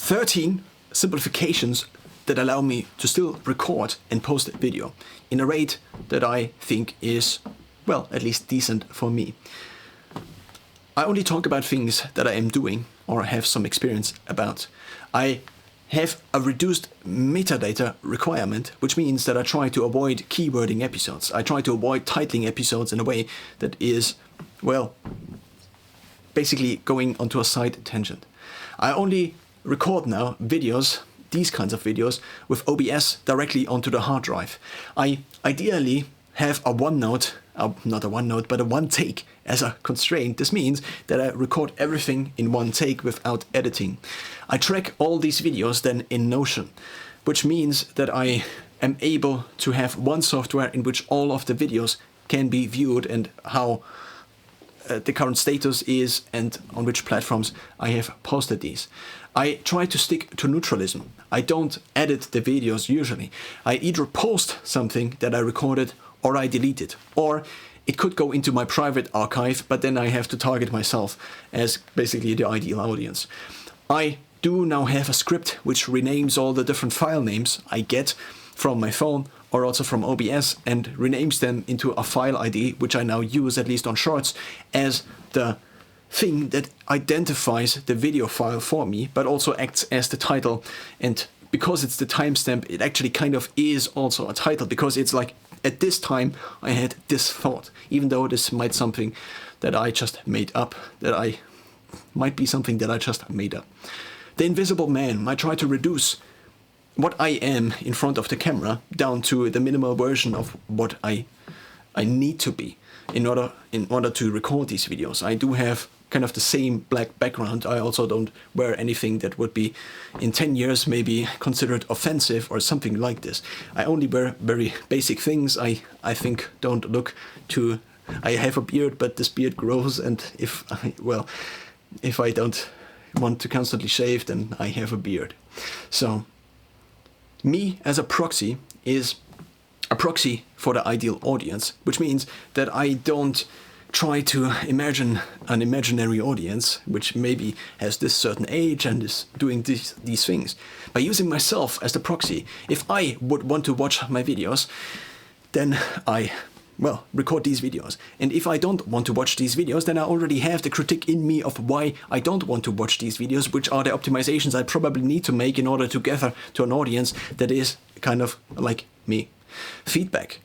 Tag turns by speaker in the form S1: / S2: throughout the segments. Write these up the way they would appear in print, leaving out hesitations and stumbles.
S1: 13 simplifications that allow me to still record and post video in a rate that I think is, well, at least decent for me. I only talk about things that I am doing or have some experience about. I have a reduced metadata requirement, which means that I try to avoid keywording episodes. I try to avoid titling episodes in a way that is, well, basically going onto a side tangent. I only record now videos, these kinds of videos, with OBS directly onto the hard drive. I ideally have a one-note, not a one-note, but a one-take as a constraint. This means that I record everything in one take without editing. I track all these videos then in Notion, which means that I am able to have one software in which all of the videos can be viewed and how the current status is and on which platforms I have posted these. I try to stick to neutralism. I don't edit the videos usually. I either post something that I recorded or I delete it. Or it could go into my private archive, but then I have to target myself as basically the ideal audience. I do now have a script which renames all the different file names I get from my phone or also from OBS and renames them into a file ID, which I now use, at least on Shorts, as the thing that identifies the video file for me, but also acts as the title. And because it's the timestamp, it actually kind of is also a title, because it's like, at this time I had this thought, even though this might something that I just made up, might be something that I just made up. The Invisible Man, I try to reduce what I am in front of the camera down to the minimal version of what I need to be in order to record these videos. I do have kind of the same black background. I also don't wear anything that would be in 10 years maybe considered offensive or something like this. I only wear very basic things. I think don't look too... I have a beard, but this beard grows, and if I don't want to constantly shave, then I have a beard. So me as a proxy is a proxy for the ideal audience, which means that I don't try to imagine an imaginary audience which maybe has this certain age and is doing these things. By using myself as the proxy, if I would want to watch my videos, then I, well, record these videos. And if I don't want to watch these videos, then I already have the critique in me of why I don't want to watch these videos, which are the optimizations I probably need to make in order to gather to an audience that is kind of like me. Feedback.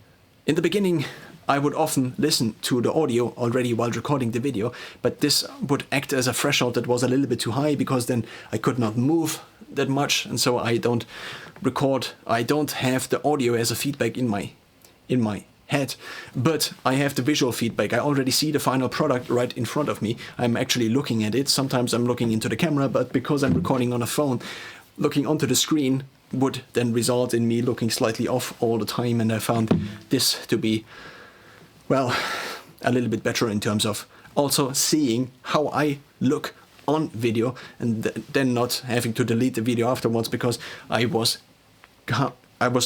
S1: In the beginning, I would often listen to the audio already while recording the video, but this would act as a threshold that was a little bit too high, because then I could not move that much, and so I don't record. I don't have the audio as a feedback in my head, but I have the visual feedback. I already see the final product right in front of me. I'm actually looking at it. Sometimes I'm looking into the camera, but because I'm recording on a phone, looking onto the screen would then result in me looking slightly off all the time, and I found this to be, well, a little bit better in terms of also seeing how I look on video, and then not having to delete the video afterwards because I was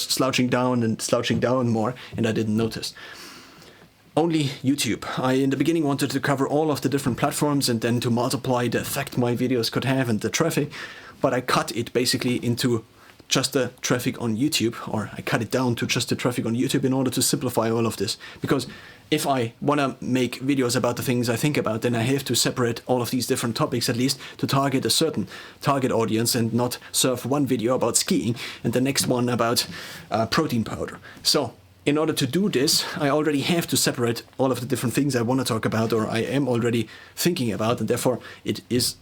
S1: slouching down more and I didn't notice. Only YouTube. I in the beginning wanted to cover all of the different platforms and then to multiply the effect my videos could have and the traffic, but I cut it basically into just the traffic on YouTube, or I cut it down to just the traffic on YouTube in order to simplify all of this. Because if I want to make videos about the things I think about, then I have to separate all of these different topics, at least to target a certain target audience, and not serve one video about skiing and the next one about protein powder. So in order to do this, I already have to separate all of the different things I want to talk about, or I am already thinking about, and therefore it is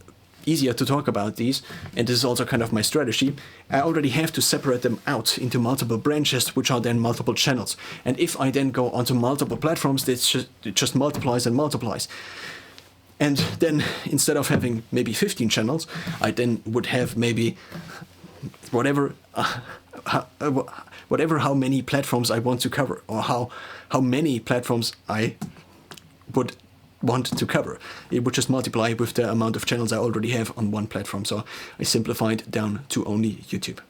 S1: easier to talk about these, and this is also kind of my strategy. I already have to separate them out into multiple branches, which are then multiple channels. And if I then go onto multiple platforms, it just multiplies and multiplies. And then instead of having maybe 15 channels, I then would have maybe whatever how many platforms I want to cover, or how many platforms I would want to cover. It would just multiply with the amount of channels I already have on one platform. So I simplified down to only YouTube.